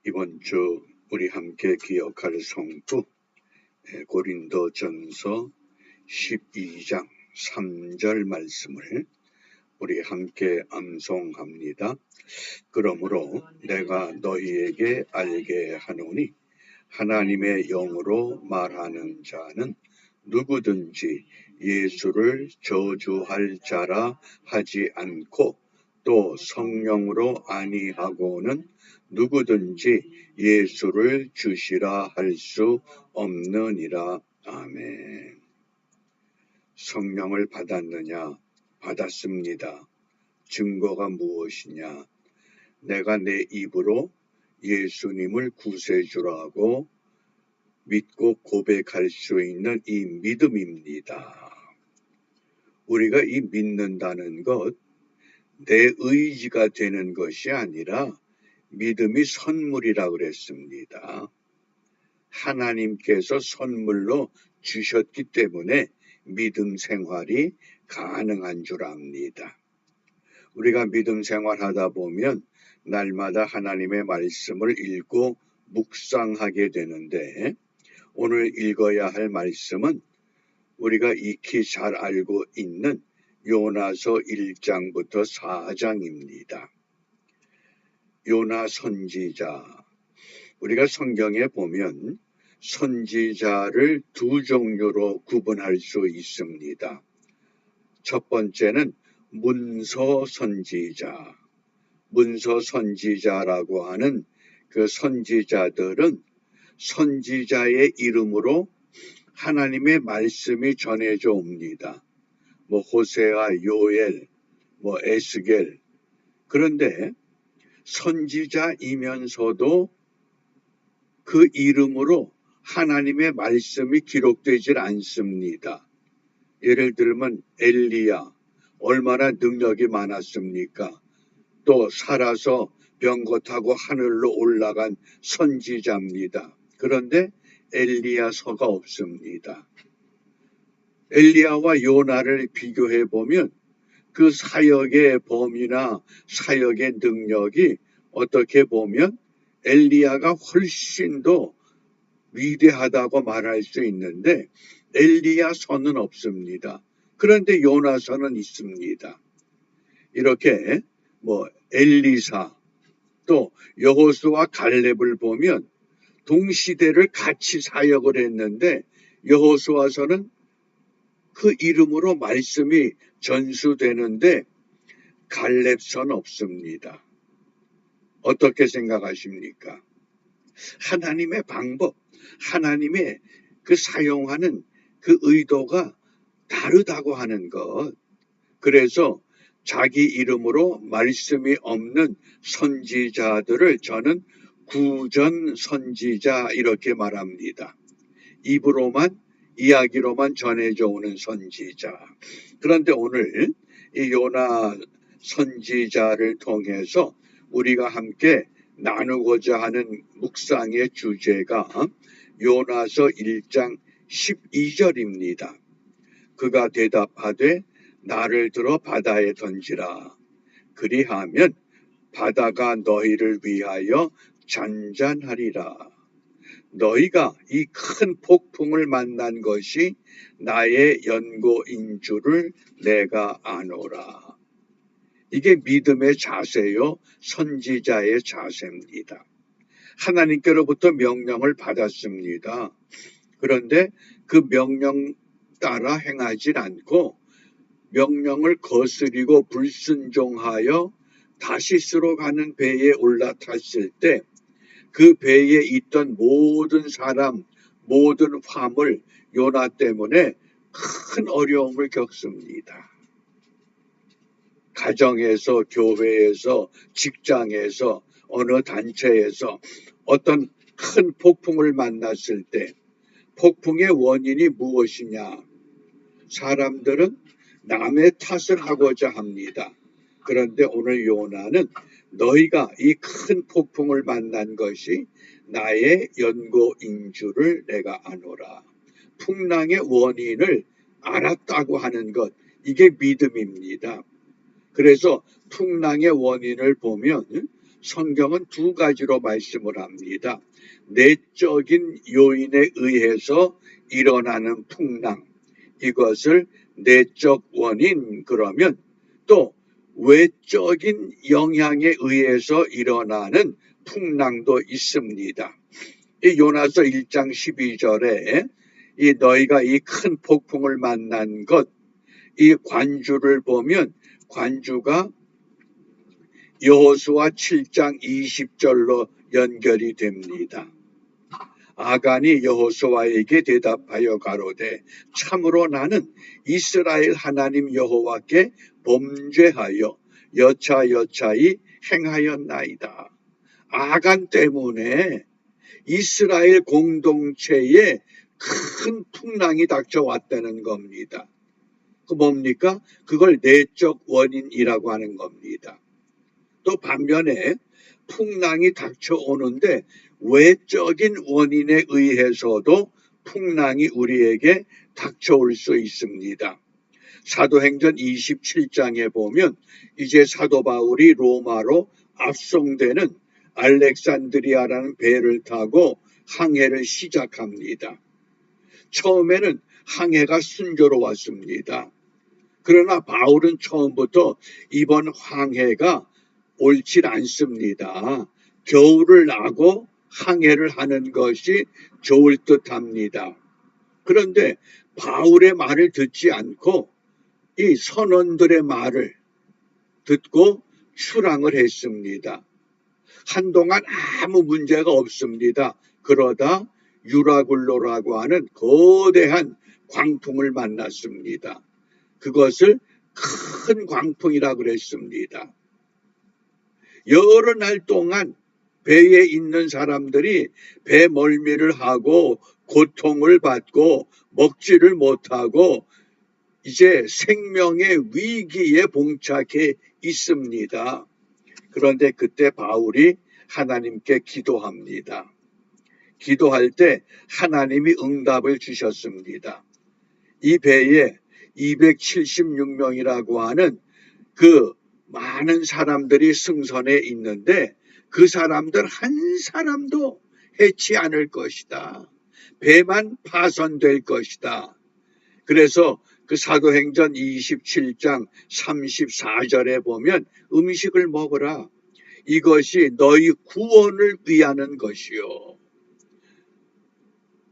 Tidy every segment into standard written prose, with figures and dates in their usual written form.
이번 주 우리 함께 기억할 성구 고린도전서 12장 3절 말씀을 우리 함께 암송합니다. 그러므로 내가 너희에게 알게 하노니 하나님의 영으로 말하는 자는 누구든지 예수를 저주할 자라 하지 않고 또 성령으로 아니하고는 누구든지 예수를 주시라 할 수 없느니라. 아멘. 성령을 받았느냐? 받았습니다. 증거가 무엇이냐? 내가 내 입으로 예수님을 구세주라고 믿고 고백할 수 있는 이 믿음입니다. 우리가 이 믿는다는 것, 내 의지가 되는 것이 아니라 믿음이 선물이라 그랬습니다. 하나님께서 선물로 주셨기 때문에 믿음 생활이 가능한 줄 압니다. 우리가 믿음 생활하다 보면 날마다 하나님의 말씀을 읽고 묵상하게 되는데, 오늘 읽어야 할 말씀은 우리가 익히 잘 알고 있는 요나서 1장부터 4장입니다. 요나 선지자. 우리가 성경에 보면 선지자를 두 종류로 구분할 수 있습니다. 첫 번째는 문서 선지자. 문서 선지자라고 하는 그 선지자들은 선지자의 이름으로 하나님의 말씀이 전해져 옵니다. 호세아, 요엘, 에스겔. 그런데 선지자이면서도 그 이름으로 하나님의 말씀이 기록되질 않습니다. 예를 들면 엘리야, 얼마나 능력이 많았습니까? 또 살아서 병거 타고 하늘로 올라간 선지자입니다. 그런데 엘리야서가 없습니다. 엘리야와 요나를 비교해 보면 그 사역의 범위나 사역의 능력이 어떻게 보면 엘리야가 훨씬 더 위대하다고 말할 수 있는데 엘리야서는 없습니다. 그런데 요나서는 있습니다. 이렇게 엘리사 또 여호수아 갈렙을 보면 동시대를 같이 사역을 했는데 여호수아서는 그 이름으로 말씀이 전수되는데 갈렙서는 없습니다. 어떻게 생각하십니까? 하나님의 방법, 하나님의 그 사용하는 그 의도가 다르다고 하는 것. 그래서 자기 이름으로 말씀이 없는 선지자들을 저는 구전 선지자 이렇게 말합니다. 입으로만 이야기로만 전해져 오는 선지자. 그런데 오늘 이 요나 선지자를 통해서 우리가 함께 나누고자 하는 묵상의 주제가 요나서 1장 12절입니다. 그가 대답하되 나를 들어 바다에 던지라. 그리하면 바다가 너희를 위하여 잔잔하리라. 너희가 이 큰 폭풍을 만난 것이 나의 연고인 줄을 내가 아노라. 이게 믿음의 자세요, 선지자의 자세입니다. 하나님께로부터 명령을 받았습니다. 그런데 그 명령 따라 행하지 않고 명령을 거스리고 불순종하여 다시스로 가는 배에 올라탔을 때 그 배에 있던 모든 사람, 모든 화물, 요나 때문에 큰 어려움을 겪습니다. 가정에서, 교회에서, 직장에서, 어느 단체에서 어떤 큰 폭풍을 만났을 때 폭풍의 원인이 무엇이냐? 사람들은 남의 탓을 하고자 합니다. 그런데 오늘 요나는 너희가 이 큰 폭풍을 만난 것이 나의 연고인 줄을 내가 아노라. 풍랑의 원인을 알았다고 하는 것, 이게 믿음입니다. 그래서 풍랑의 원인을 보면 성경은 두 가지로 말씀을 합니다. 내적인 요인에 의해서 일어나는 풍랑, 이것을 내적 원인, 그러면 또 외적인 영향에 의해서 일어나는 풍랑도 있습니다. 이 요나서 1장 12절에 이 너희가 이 큰 폭풍을 만난 것, 이 관주를 보면 관주가 여호수아 7장 20절로 연결이 됩니다. 아간이 여호수아에게 대답하여 가로되 참으로 나는 이스라엘 하나님 여호와께 범죄하여 여차여차히 행하였나이다. 아간 때문에 이스라엘 공동체에 큰 풍랑이 닥쳐왔다는 겁니다. 그 뭡니까? 그걸 내적 원인이라고 하는 겁니다. 또 반면에 풍랑이 닥쳐오는데 외적인 원인에 의해서도 풍랑이 우리에게 닥쳐올 수 있습니다. 사도행전 27장에 보면 이제 사도 바울이 로마로 압송되는 알렉산드리아라는 배를 타고 항해를 시작합니다. 처음에는 항해가 순조로웠습니다. 그러나 바울은 처음부터 이번 항해가 옳지 않습니다. 겨울을 나고 항해를 하는 것이 좋을 듯합니다. 그런데 바울의 말을 듣지 않고 이 선원들의 말을 듣고 출항을 했습니다. 한동안 아무 문제가 없습니다. 그러다 유라굴로라고 하는 거대한 광풍을 만났습니다. 그것을 큰 광풍이라고 그랬습니다. 여러 날 동안 배에 있는 사람들이 배 멀미를 하고 고통을 받고 먹지를 못하고 이제 생명의 위기에 봉착해 있습니다. 그런데 그때 바울이 하나님께 기도합니다. 기도할 때 하나님이 응답을 주셨습니다. 이 배에 276명이라고 하는 그 많은 사람들이 승선해 있는데 그 사람들 한 사람도 해치 않을 것이다. 배만 파손될 것이다. 그래서 그 사도행전 27장 34절에 보면 음식을 먹으라. 이것이 너희 구원을 위하는 것이요.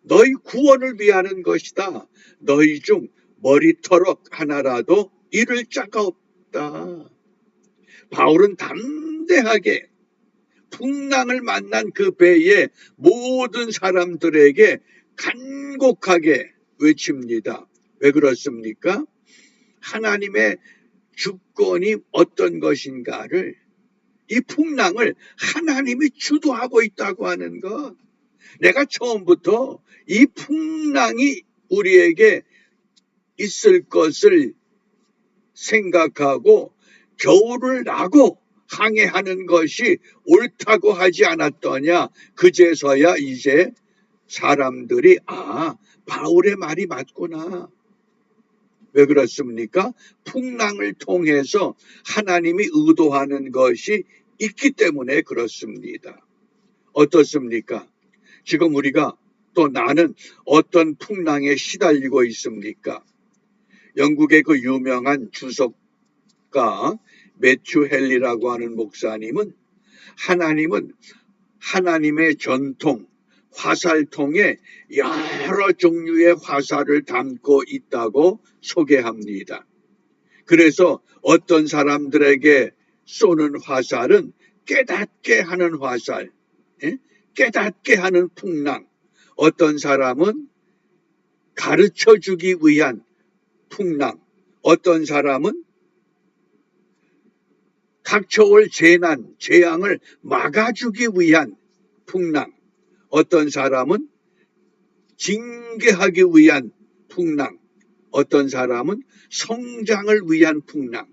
너희 구원을 위하는 것이다. 너희 중 머리털럭 하나라도 잃을 자가 없다. 바울은 담대하게 풍랑을 만난 그 배의 모든 사람들에게 간곡하게 외칩니다. 왜 그렇습니까? 하나님의 주권이 어떤 것인가를, 이 풍랑을 하나님이 주도하고 있다고 하는 것. 내가 처음부터 이 풍랑이 우리에게 있을 것을 생각하고 겨울을 나고 항해하는 것이 옳다고 하지 않았더냐. 그제서야 이제 사람들이 바울의 말이 맞구나. 왜 그렇습니까? 풍랑을 통해서 하나님이 의도하는 것이 있기 때문에 그렇습니다. 어떻습니까? 지금 우리가 또 나는 어떤 풍랑에 시달리고 있습니까? 영국의 그 유명한 주석가 매튜 헨리라고 하는 목사님은 하나님은 하나님의 전통, 화살통에 여러 종류의 화살을 담고 있다고 소개합니다. 그래서 어떤 사람들에게 쏘는 화살은 깨닫게 하는 화살, 깨닫게 하는 풍랑, 어떤 사람은 가르쳐주기 위한 풍랑, 어떤 사람은 닥쳐올 재난, 재앙을 막아주기 위한 풍랑, 어떤 사람은 징계하기 위한 풍랑, 어떤 사람은 성장을 위한 풍랑,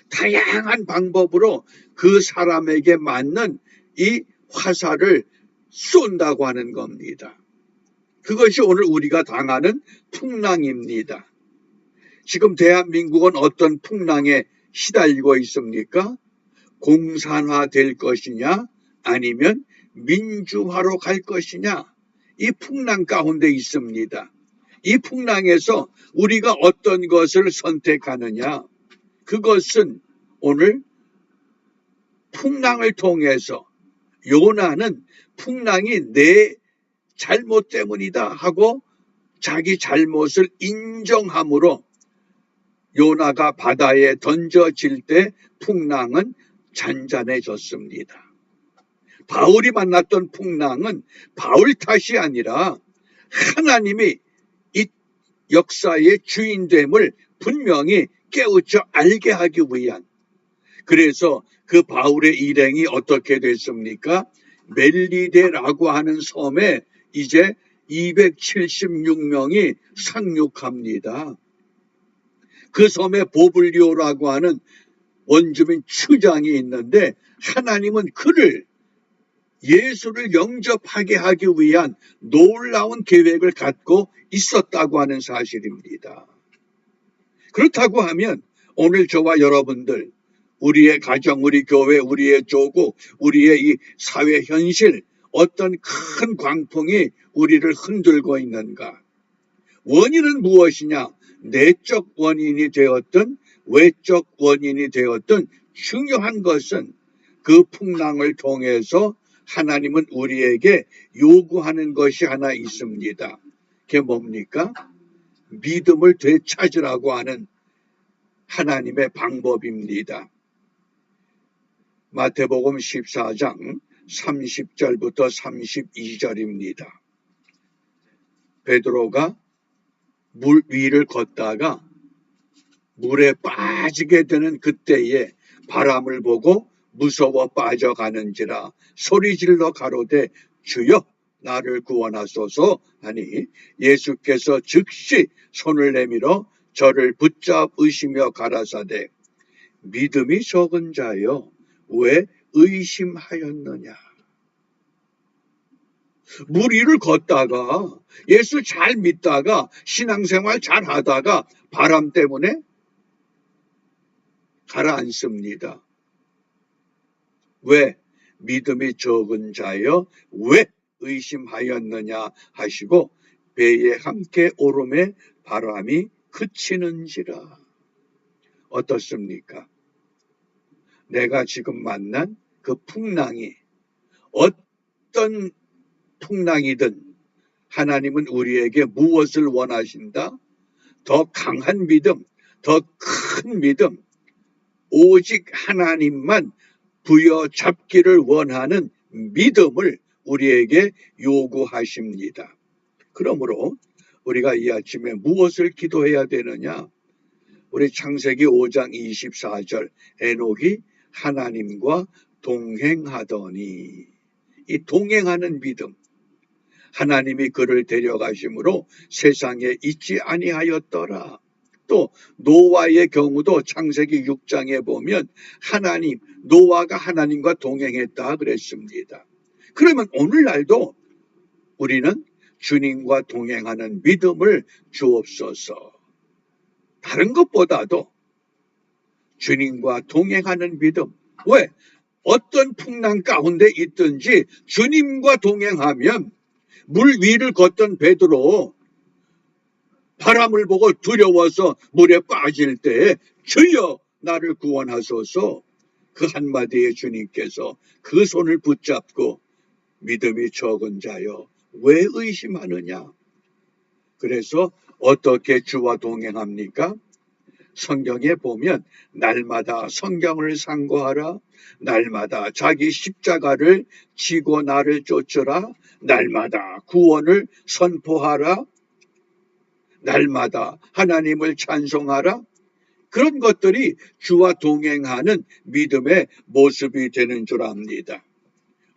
다양한 방법으로 그 사람에게 맞는 이 화살을 쏜다고 하는 겁니다. 그것이 오늘 우리가 당하는 풍랑입니다. 지금 대한민국은 어떤 풍랑에 시달리고 있습니까? 공산화될 것이냐 아니면 민주화로 갈 것이냐, 이 풍랑 가운데 있습니다. 이 풍랑에서 우리가 어떤 것을 선택하느냐, 그것은 오늘 풍랑을 통해서 요나는 풍랑이 내 잘못 때문이다 하고 자기 잘못을 인정함으로 요나가 바다에 던져질 때 풍랑은 잔잔해졌습니다. 바울이 만났던 풍랑은 바울 탓이 아니라 하나님이 이 역사의 주인됨을 분명히 깨우쳐 알게 하기 위한, 그래서 그 바울의 일행이 어떻게 됐습니까? 멜리데라고 하는 섬에 이제 276명이 상륙합니다. 그 섬에 보블리오라고 하는 원주민 추장이 있는데 하나님은 그를 예수를 영접하게 하기 위한 놀라운 계획을 갖고 있었다고 하는 사실입니다. 그렇다고 하면 오늘 저와 여러분들, 우리의 가정, 우리 교회, 우리의 조국, 우리의 이 사회 현실, 어떤 큰 광풍이 우리를 흔들고 있는가? 원인은 무엇이냐? 내적 원인이 되었든 외적 원인이 되었든 중요한 것은 그 풍랑을 통해서 하나님은 우리에게 요구하는 것이 하나 있습니다. 그게 뭡니까? 믿음을 되찾으라고 하는 하나님의 방법입니다. 마태복음 14장 30절부터 32절입니다. 베드로가 물 위를 걷다가 물에 빠지게 되는 그때에 바람을 보고 무서워 빠져가는지라 소리질러 가로되 주여 나를 구원하소서 하니 예수께서 즉시 손을 내밀어 저를 붙잡으시며 가라사대 믿음이 적은 자여 왜 의심하였느냐. 물 위를 걷다가 예수 잘 믿다가 신앙생활 잘 하다가 바람 때문에 가라앉습니다. 왜? 믿음이 적은 자여 왜 의심하였느냐 하시고 배에 함께 오름에 바람이 그치는지라. 어떻습니까? 내가 지금 만난 그 풍랑이 어떤 풍랑이든 하나님은 우리에게 무엇을 원하신다? 더 강한 믿음, 더 큰 믿음, 오직 하나님만 부여잡기를 원하는 믿음을 우리에게 요구하십니다. 그러므로 우리가 이 아침에 무엇을 기도해야 되느냐? 우리 창세기 5장 24절 에녹이 하나님과 동행하더니, 이 동행하는 믿음, 하나님이 그를 데려가심으로 세상에 있지 아니하였더라. 또 노아의 경우도 창세기 6장에 보면 하나님, 노아가 하나님과 동행했다 그랬습니다. 그러면 오늘날도 우리는 주님과 동행하는 믿음을 주옵소서. 다른 것보다도 주님과 동행하는 믿음. 왜? 어떤 풍랑 가운데 있든지 주님과 동행하면, 물 위를 걷던 베드로 바람을 보고 두려워서 물에 빠질 때 주여 나를 구원하소서, 그 한마디에 주님께서 그 손을 붙잡고 믿음이 적은 자여 왜 의심하느냐. 그래서 어떻게 주와 동행합니까? 성경에 보면 날마다 성경을 상고하라, 날마다 자기 십자가를 지고 나를 쫓으라, 날마다 구원을 선포하라, 날마다 하나님을 찬송하라. 그런 것들이 주와 동행하는 믿음의 모습이 되는 줄 압니다.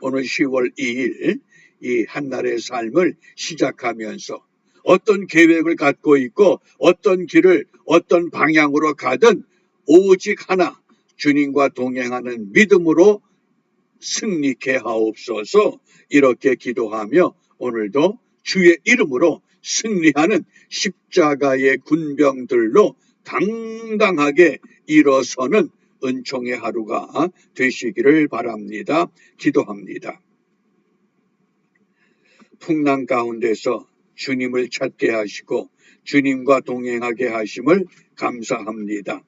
오늘 10월 2일 이 한날의 삶을 시작하면서 어떤 계획을 갖고 있고 어떤 길을 어떤 방향으로 가든 오직 하나, 주님과 동행하는 믿음으로 승리케 하옵소서. 이렇게 기도하며 오늘도 주의 이름으로 승리하는 십자가의 군병들로 당당하게 일어서는 은총의 하루가 되시기를 바랍니다. 기도합니다. 풍랑 가운데서 주님을 찾게 하시고 주님과 동행하게 하심을 감사합니다.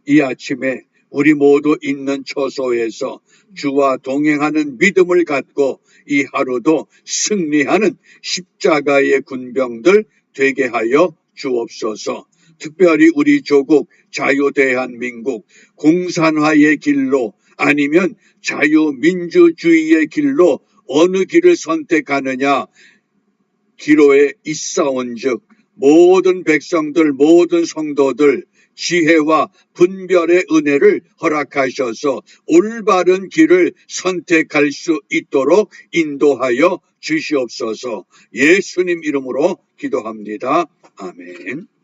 이 아침에 우리 모두 있는 처소에서 주와 동행하는 믿음을 갖고 이 하루도 승리하는 십자가의 군병들 되게 하여 주옵소서. 특별히 우리 조국 자유대한민국 공산화의 길로 아니면 자유민주주의의 길로 어느 길을 선택하느냐 기로에 있사온즉 모든 백성들 모든 성도들 지혜와 분별의 은혜를 허락하셔서 올바른 길을 선택할 수 있도록 인도하여 주시옵소서. 예수님 이름으로 기도합니다. 아멘.